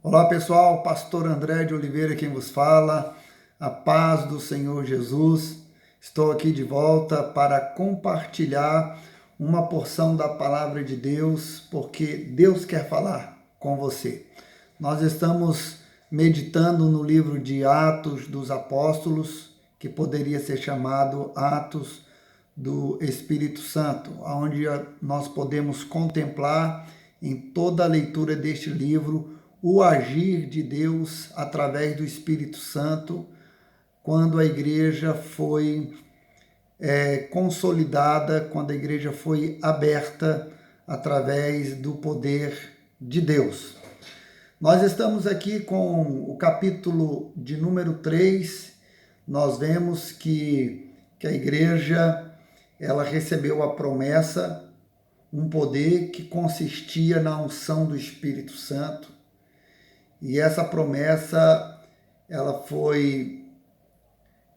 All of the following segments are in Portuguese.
Olá pessoal, Pastor André de Oliveira quem vos fala, a paz do Senhor Jesus. Estou aqui de volta para compartilhar uma porção da palavra de Deus, porque Deus quer falar com você. Nós estamos meditando no livro de Atos dos Apóstolos, que poderia ser chamado Atos do Espírito Santo, onde nós podemos contemplar em toda a leitura deste livro o agir de Deus através do Espírito Santo, quando a igreja foi consolidada, quando a igreja foi aberta através do poder de Deus. Nós estamos aqui com o capítulo de número 3, nós vemos que a igreja ela recebeu a promessa, um poder que consistia na unção do Espírito Santo. E essa promessa, ela foi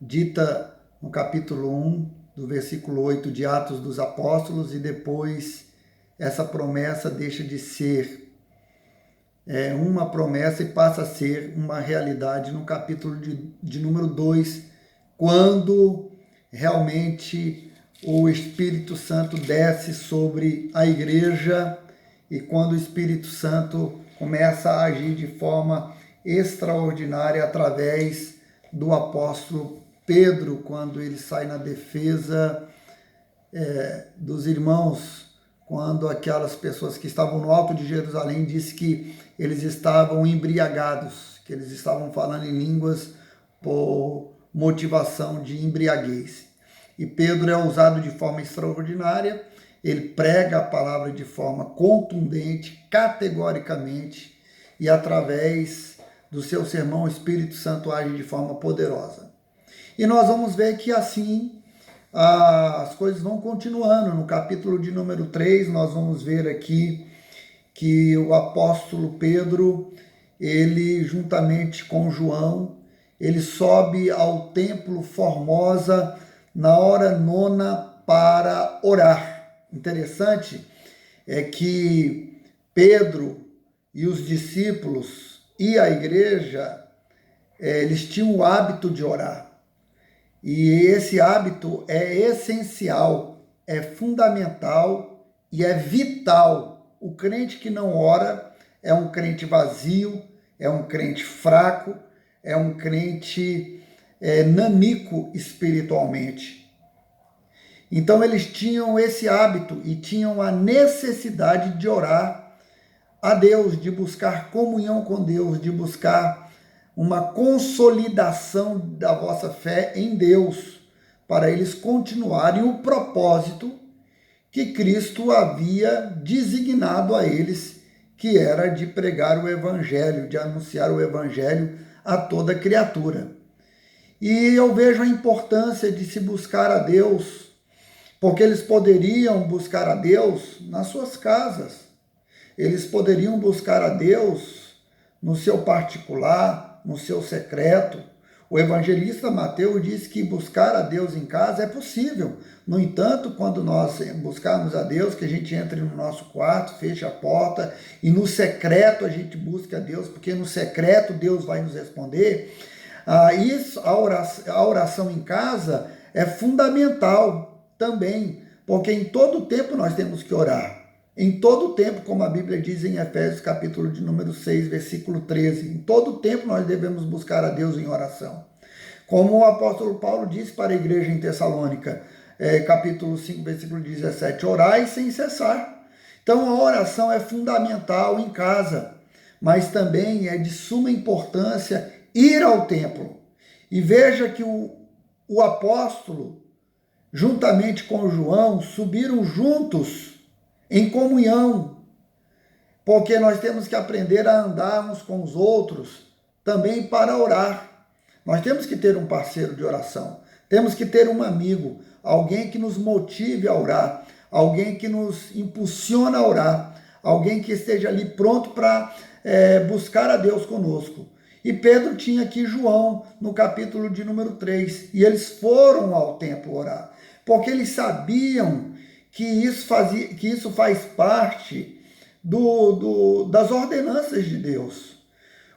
dita no capítulo 1, do versículo 8 de Atos dos Apóstolos, e depois essa promessa deixa de ser uma promessa e passa a ser uma realidade no capítulo de número 2, quando realmente o Espírito Santo desce sobre a igreja e quando o Espírito Santo começa a agir de forma extraordinária através do apóstolo Pedro, quando ele sai na defesa dos irmãos, quando aquelas pessoas que estavam no alto de Jerusalém disse que eles estavam embriagados, que eles estavam falando em línguas por motivação de embriaguez. E Pedro é usado de forma extraordinária, ele prega a palavra de forma contundente, categoricamente, e através do seu sermão o Espírito Santo age de forma poderosa. E nós vamos ver que assim as coisas vão continuando. No capítulo de número 3, nós vamos ver aqui que o apóstolo Pedro, ele juntamente com João, ele sobe ao templo Formosa na hora nona para orar. Interessante é que Pedro e os discípulos e a igreja, eles tinham o hábito de orar. E esse hábito é essencial, é fundamental e é vital. O crente que não ora é um crente vazio, é um crente fraco, é um crente nanico espiritualmente. Então eles tinham esse hábito e tinham a necessidade de orar a Deus, de buscar comunhão com Deus, de buscar uma consolidação da vossa fé em Deus, para eles continuarem o propósito que Cristo havia designado a eles, que era de pregar o Evangelho, de anunciar o Evangelho a toda criatura. E eu vejo a importância de se buscar a Deus, porque eles poderiam buscar a Deus nas suas casas, eles poderiam buscar a Deus no seu particular, no seu secreto. O evangelista Mateus diz que buscar a Deus em casa é possível. No entanto, quando nós buscarmos a Deus, que a gente entre no nosso quarto, feche a porta e no secreto a gente busca a Deus, porque no secreto Deus vai nos responder. A oração em casa é fundamental também, porque em todo tempo nós temos que orar. Em todo tempo, como a Bíblia diz em Efésios capítulo de número 6, versículo 13, em todo tempo nós devemos buscar a Deus em oração. Como o apóstolo Paulo disse para a igreja em Tessalônica, capítulo 5, versículo 17, orai sem cessar. Então a oração é fundamental em casa, mas também é de suma importância ir ao templo. E veja que o apóstolo, juntamente com João, subiram juntos em comunhão, porque nós temos que aprender a andar uns com os outros também para orar. Nós temos que ter um parceiro de oração, temos que ter um amigo, alguém que nos motive a orar, alguém que nos impulsiona a orar, alguém que esteja ali pronto para buscar a Deus conosco. E Pedro tinha aqui João no capítulo de número 3, e eles foram ao templo orar, porque eles sabiam que isso faz parte das ordenanças de Deus.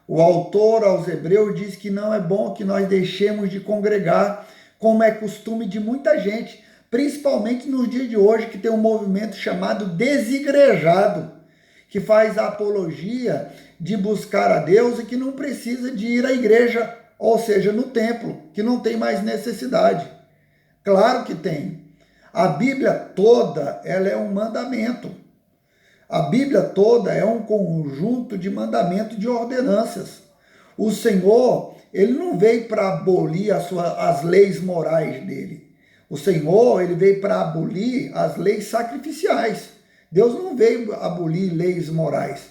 O autor aos Hebreus diz que não é bom que nós deixemos de congregar, como é costume de muita gente, principalmente nos dias de hoje, que tem um movimento chamado desigrejado, que faz a apologia de buscar a Deus e que não precisa de ir à igreja, ou seja, no templo, que não tem mais necessidade. Claro que tem. A Bíblia toda, ela é um mandamento. A Bíblia toda é um conjunto de mandamentos e de ordenanças. O Senhor, ele não veio para abolir as leis morais dele. O Senhor, ele veio para abolir as leis sacrificiais. Deus não veio abolir leis morais.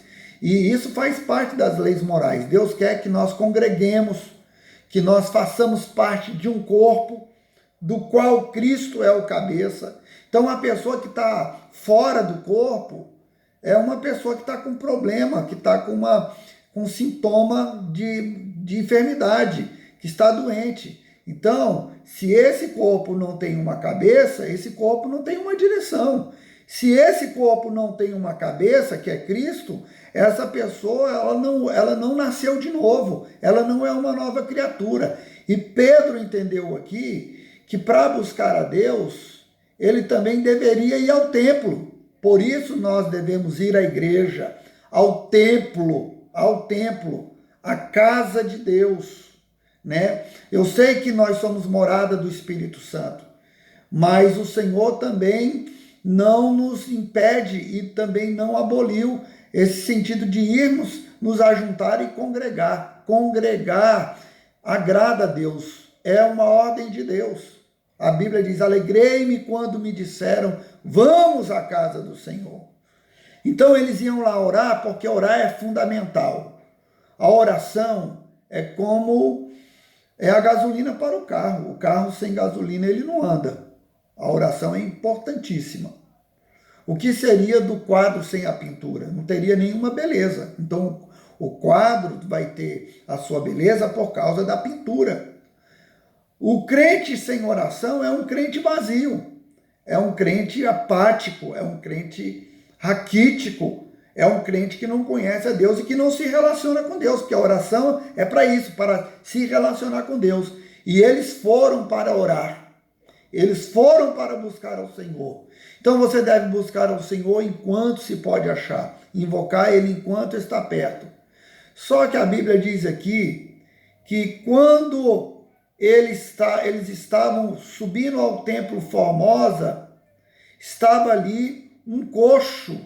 E isso faz parte das leis morais. Deus quer que nós congreguemos, que nós façamos parte de um corpo do qual Cristo é o cabeça. Então, a pessoa que está fora do corpo é uma pessoa que está com problema, que está com um sintoma de enfermidade, que está doente. Então, se esse corpo não tem uma cabeça, esse corpo não tem uma direção. Se esse corpo não tem uma cabeça, que é Cristo, essa pessoa ela não nasceu de novo, ela não é uma nova criatura. E Pedro entendeu aqui que para buscar a Deus, ele também deveria ir ao templo. Por isso nós devemos ir à igreja, ao templo, à casa de Deus, né? Eu sei que nós somos morada do Espírito Santo, mas o Senhor também não nos impede e também não aboliu esse sentido de irmos nos ajuntar e congregar. Congregar agrada a Deus, é uma ordem de Deus. A Bíblia diz: alegrei-me quando me disseram, vamos à casa do Senhor. Então eles iam lá orar, porque orar é fundamental. A oração é como a gasolina para o carro. O carro sem gasolina ele não anda. A oração é importantíssima. O que seria do quadro sem a pintura? Não teria nenhuma beleza. Então o quadro vai ter a sua beleza por causa da pintura. O crente sem oração é um crente vazio, é um crente apático, é um crente raquítico, é um crente que não conhece a Deus e que não se relaciona com Deus, porque a oração é para isso, para se relacionar com Deus. E eles foram para orar, eles foram para buscar ao Senhor. Então você deve buscar ao Senhor enquanto se pode achar, invocar Ele enquanto está perto. Só que a Bíblia diz aqui que quando eles estavam subindo ao templo Formosa, estava ali um coxo.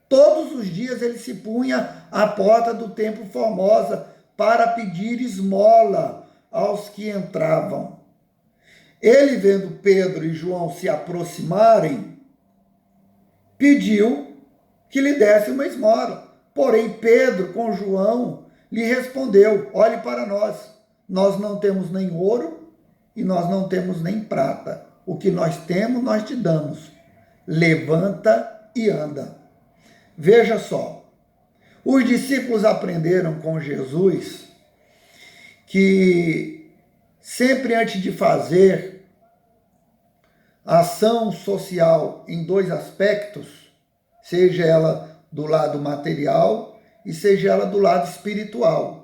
Todos os dias ele se punha à porta do templo Formosa para pedir esmola aos que entravam. Ele, vendo Pedro e João se aproximarem, pediu que lhe desse uma esmola. Porém, Pedro, com João, lhe respondeu: olhe para nós. Nós não temos nem ouro e nós não temos nem prata. O que nós temos, nós te damos. Levanta e anda. Veja só, os discípulos aprenderam com Jesus que sempre antes de fazer ação social em dois aspectos, seja ela do lado material e seja ela do lado espiritual,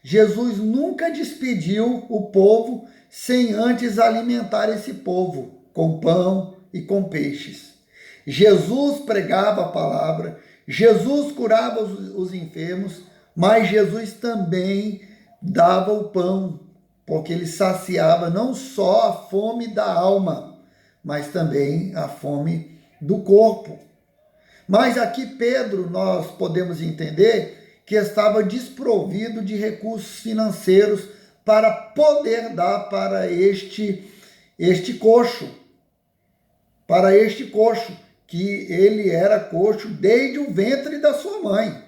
Jesus nunca despediu o povo sem antes alimentar esse povo com pão e com peixes. Jesus pregava a palavra, Jesus curava os enfermos, mas Jesus também dava o pão, porque ele saciava não só a fome da alma, mas também a fome do corpo. Mas aqui Pedro, nós podemos entender que estava desprovido de recursos financeiros para poder dar para este coxo, que ele era coxo desde o ventre da sua mãe.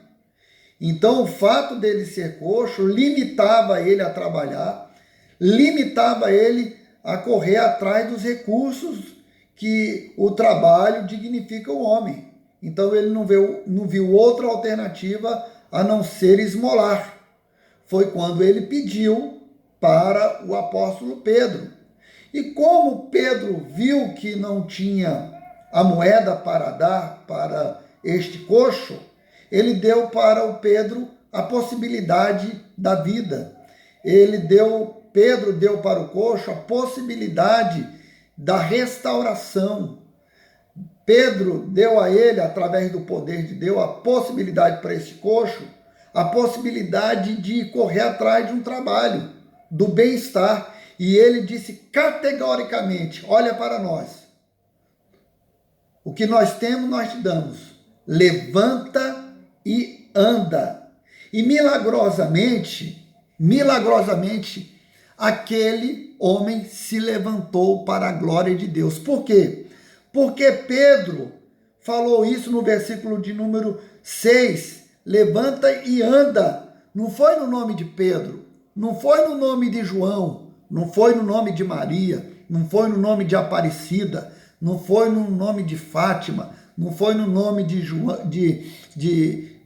Então o fato dele ser coxo limitava ele a trabalhar, limitava ele a correr atrás dos recursos que o trabalho dignifica o homem. Então ele não viu outra alternativa a não ser esmolar. Foi quando ele pediu para o apóstolo Pedro. E como Pedro viu que não tinha a moeda para dar para este coxo, ele deu para o Pedro a possibilidade da vida. Pedro deu para o coxo a possibilidade da restauração. Pedro deu a ele, através do poder de Deus, a possibilidade para esse coxo, a possibilidade de correr atrás de um trabalho, do bem-estar. E ele disse categoricamente: olha para nós, o que nós temos, nós te damos. Levanta e anda. E milagrosamente, aquele homem se levantou para a glória de Deus. Por quê? Porque Pedro falou isso no versículo de número 6. Levanta e anda. Não foi no nome de Pedro, não foi no nome de João, não foi no nome de Maria, não foi no nome de Aparecida, não foi no nome de Fátima, não foi no nome de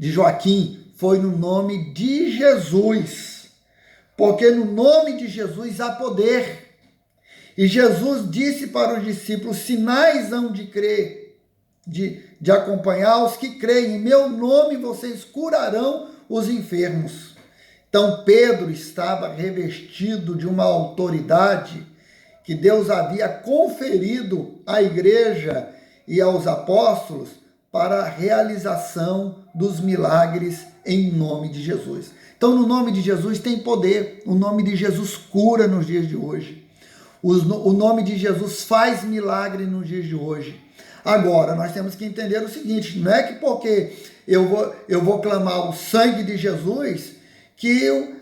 Joaquim, foi no nome de Jesus. Porque no nome de Jesus há poder. E Jesus disse para os discípulos: sinais hão de crer, de acompanhar os que creem. Em meu nome vocês curarão os enfermos. Então Pedro estava revestido de uma autoridade que Deus havia conferido à igreja e aos apóstolos para a realização dos milagres em nome de Jesus. Então, no nome de Jesus tem poder. O nome de Jesus cura nos dias de hoje. O nome de Jesus faz milagre nos dias de hoje. Agora, nós temos que entender o seguinte: não é que porque eu vou clamar o sangue de Jesus, que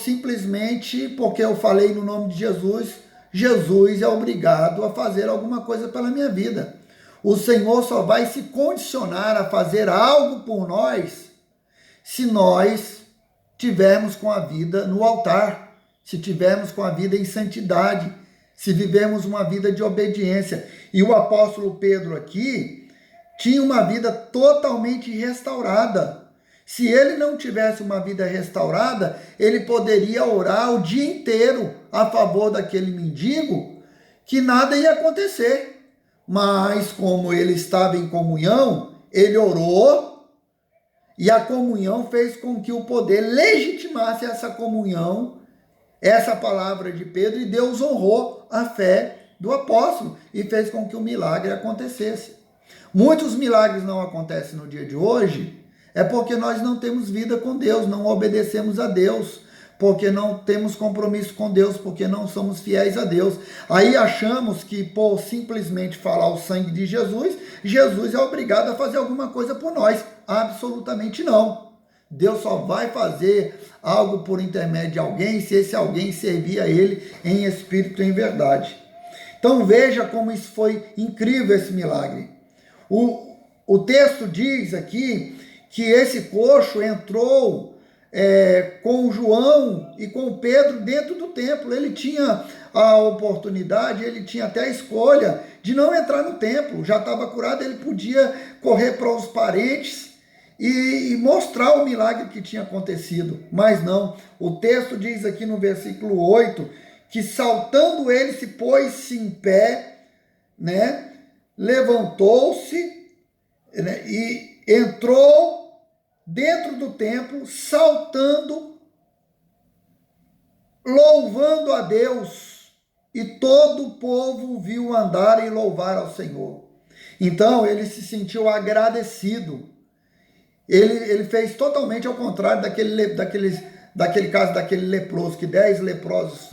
simplesmente porque eu falei no nome de Jesus, Jesus é obrigado a fazer alguma coisa pela minha vida. O Senhor só vai se condicionar a fazer algo por nós se nós tivermos com a vida no altar, se tivermos com a vida em santidade, se vivermos uma vida de obediência. E o apóstolo Pedro aqui tinha uma vida totalmente restaurada. Se ele não tivesse uma vida restaurada, ele poderia orar o dia inteiro a favor daquele mendigo, que nada ia acontecer. Mas como ele estava em comunhão, ele orou, e a comunhão fez com que o poder legitimasse essa comunhão, essa palavra de Pedro, e Deus honrou a fé do apóstolo e fez com que o milagre acontecesse. Muitos milagres não acontecem no dia de hoje, é porque nós não temos vida com Deus, não obedecemos a Deus, porque não temos compromisso com Deus, porque não somos fiéis a Deus. Aí achamos que por simplesmente falar o sangue de Jesus, Jesus é obrigado a fazer alguma coisa por nós. Absolutamente não. Deus só vai fazer algo por intermédio de alguém se esse alguém servir a Ele em espírito e em verdade. Então veja como isso foi incrível, esse milagre. O texto diz aqui que esse coxo entrou com João e com Pedro dentro do templo. Ele tinha a oportunidade, ele tinha até a escolha de não entrar no templo. Já estava curado, ele podia correr para os parentes e mostrar o milagre que tinha acontecido. Mas não, o texto diz aqui no versículo 8, que saltando ele se pôs-se em pé, né? Levantou-se, né? E entrou dentro do templo, saltando, louvando a Deus, e todo o povo viu andar e louvar ao Senhor. Então ele se sentiu agradecido. Ele fez totalmente ao contrário daquele caso daquele leproso, que 10 leprosos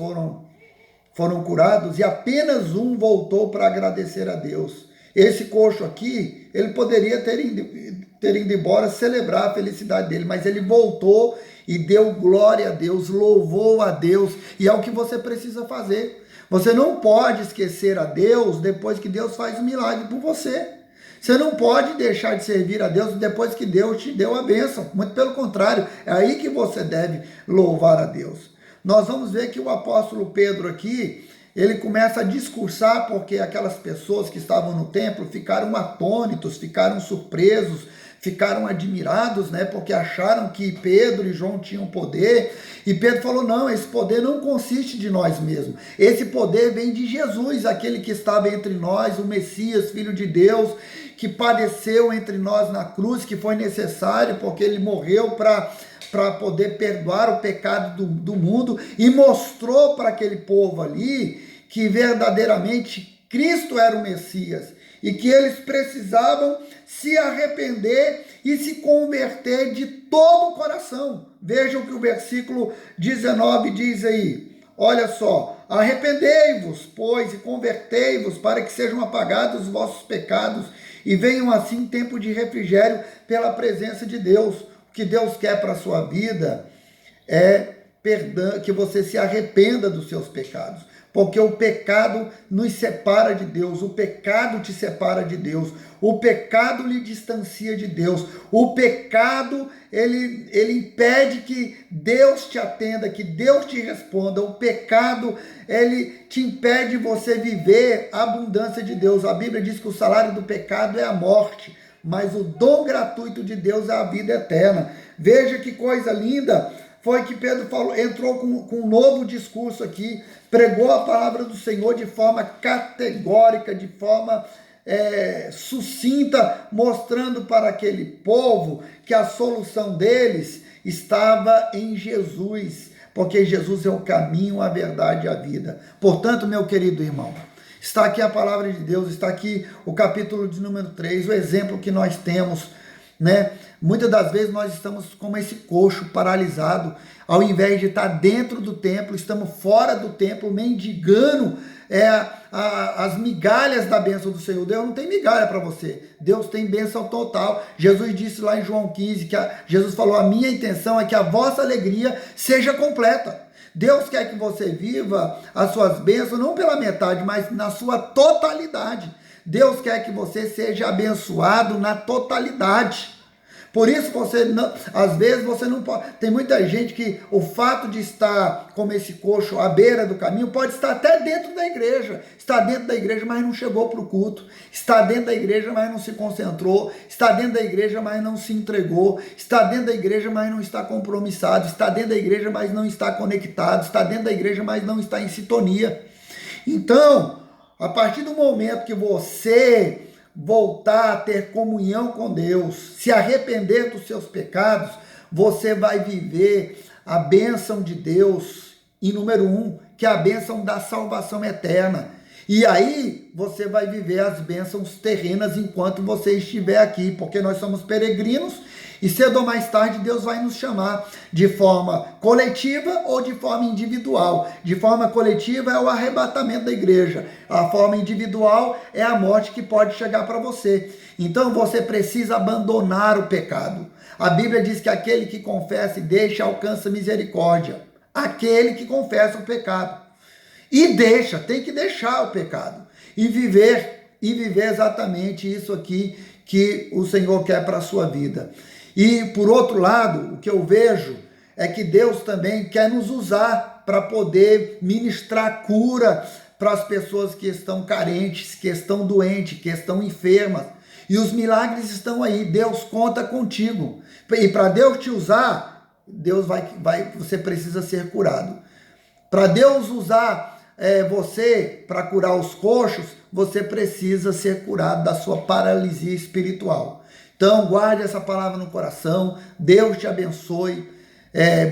foram curados e apenas um voltou para agradecer a Deus. Esse coxo aqui, ele poderia ter ido embora celebrar a felicidade dele, mas ele voltou e deu glória a Deus, louvou a Deus, e é o que você precisa fazer. Você não pode esquecer a Deus depois que Deus faz um milagre por você. Você não pode deixar de servir a Deus depois que Deus te deu a bênção. Muito pelo contrário, é aí que você deve louvar a Deus. Nós vamos ver que o apóstolo Pedro aqui, ele começa a discursar porque aquelas pessoas que estavam no templo ficaram atônitos, ficaram surpresos, ficaram admirados, né? Porque acharam que Pedro e João tinham poder. E Pedro falou: não, esse poder não consiste de nós mesmos. Esse poder vem de Jesus, aquele que estava entre nós, o Messias, Filho de Deus, que padeceu entre nós na cruz, que foi necessário, porque ele morreu para para poder perdoar o pecado do mundo e mostrou para aquele povo ali que verdadeiramente Cristo era o Messias e que eles precisavam se arrepender e se converter de todo o coração. Vejam o que o versículo 19 diz aí. Olha só, arrependei-vos, pois, e convertei-vos para que sejam apagados os vossos pecados e venham assim tempo de refrigério pela presença de Deus. O que Deus quer para a sua vida é perdão, que você se arrependa dos seus pecados, porque o pecado nos separa de Deus, o pecado te separa de Deus, o pecado lhe distancia de Deus, o pecado ele impede que Deus te atenda, que Deus te responda, o pecado ele te impede você viver a abundância de Deus. A Bíblia diz que o salário do pecado é a morte, mas o dom gratuito de Deus é a vida eterna. Veja que coisa linda foi que Pedro falou, entrou com um novo discurso aqui, pregou a palavra do Senhor de forma categórica, de forma sucinta, mostrando para aquele povo que a solução deles estava em Jesus, porque Jesus é o caminho, a verdade e a vida. Portanto, meu querido irmão, está aqui a palavra de Deus, está aqui o capítulo de número 3, o exemplo que nós temos, né? Muitas das vezes nós estamos como esse coxo paralisado, ao invés de estar dentro do templo, estamos fora do templo, mendigando as migalhas da bênção do Senhor. Deus não tem migalha para você, Deus tem bênção total. Jesus disse lá em João 15, Jesus falou, a minha intenção é que a vossa alegria seja completa. Deus quer que você viva as suas bênçãos, não pela metade, mas na sua totalidade. Deus quer que você seja abençoado na totalidade. Por isso você não, às vezes você não pode. Tem muita gente que o fato de estar como esse coxo à beira do caminho pode estar até dentro da igreja. Está dentro da igreja, mas não chegou para o culto. Está dentro da igreja, mas não se concentrou. Está dentro da igreja, mas não se entregou. Está dentro da igreja, mas não está compromissado. Está dentro da igreja, mas não está conectado. Está dentro da igreja, mas não está em sintonia. Então, a partir do momento que você voltar a ter comunhão com Deus, se arrepender dos seus pecados, você vai viver a bênção de Deus, e número 1, que é a bênção da salvação eterna. E aí você vai viver as bênçãos terrenas enquanto você estiver aqui, porque nós somos peregrinos e cedo ou mais tarde Deus vai nos chamar de forma coletiva ou de forma individual. De forma coletiva é o arrebatamento da igreja, a forma individual é a morte que pode chegar para você. Então você precisa abandonar o pecado. A Bíblia diz que aquele que confessa e deixa alcança misericórdia. Aquele que confessa o pecado. E tem que deixar o pecado e viver exatamente isso aqui que o Senhor quer para a sua vida. E por outro lado, o que eu vejo é que Deus também quer nos usar para poder ministrar cura para as pessoas que estão carentes, que estão doentes, que estão enfermas. E os milagres estão aí, Deus conta contigo. E para Deus te usar, você precisa ser curado. Para Deus usar você para curar os coxos, você precisa ser curado da sua paralisia espiritual. Então guarde essa palavra no coração, Deus te abençoe,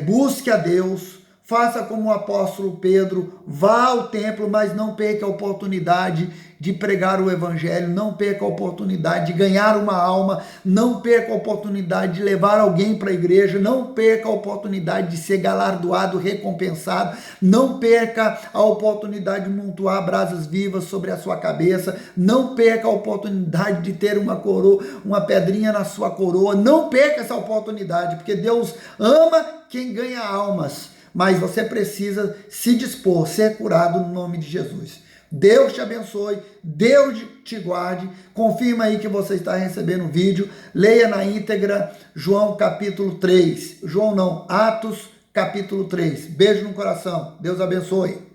busque a Deus, faça como o apóstolo Pedro, vá ao templo, mas não perca a oportunidade de pregar o evangelho, não perca a oportunidade de ganhar uma alma, não perca a oportunidade de levar alguém para a igreja, não perca a oportunidade de ser galardoado, recompensado, não perca a oportunidade de montuar brasas vivas sobre a sua cabeça, não perca a oportunidade de ter uma coroa, uma pedrinha na sua coroa, não perca essa oportunidade, porque Deus ama quem ganha almas, mas você precisa se dispor, ser curado no nome de Jesus. Deus te abençoe, Deus te guarde, confirma aí que você está recebendo o vídeo, leia na íntegra João capítulo 3, Atos capítulo 3, beijo no coração, Deus abençoe.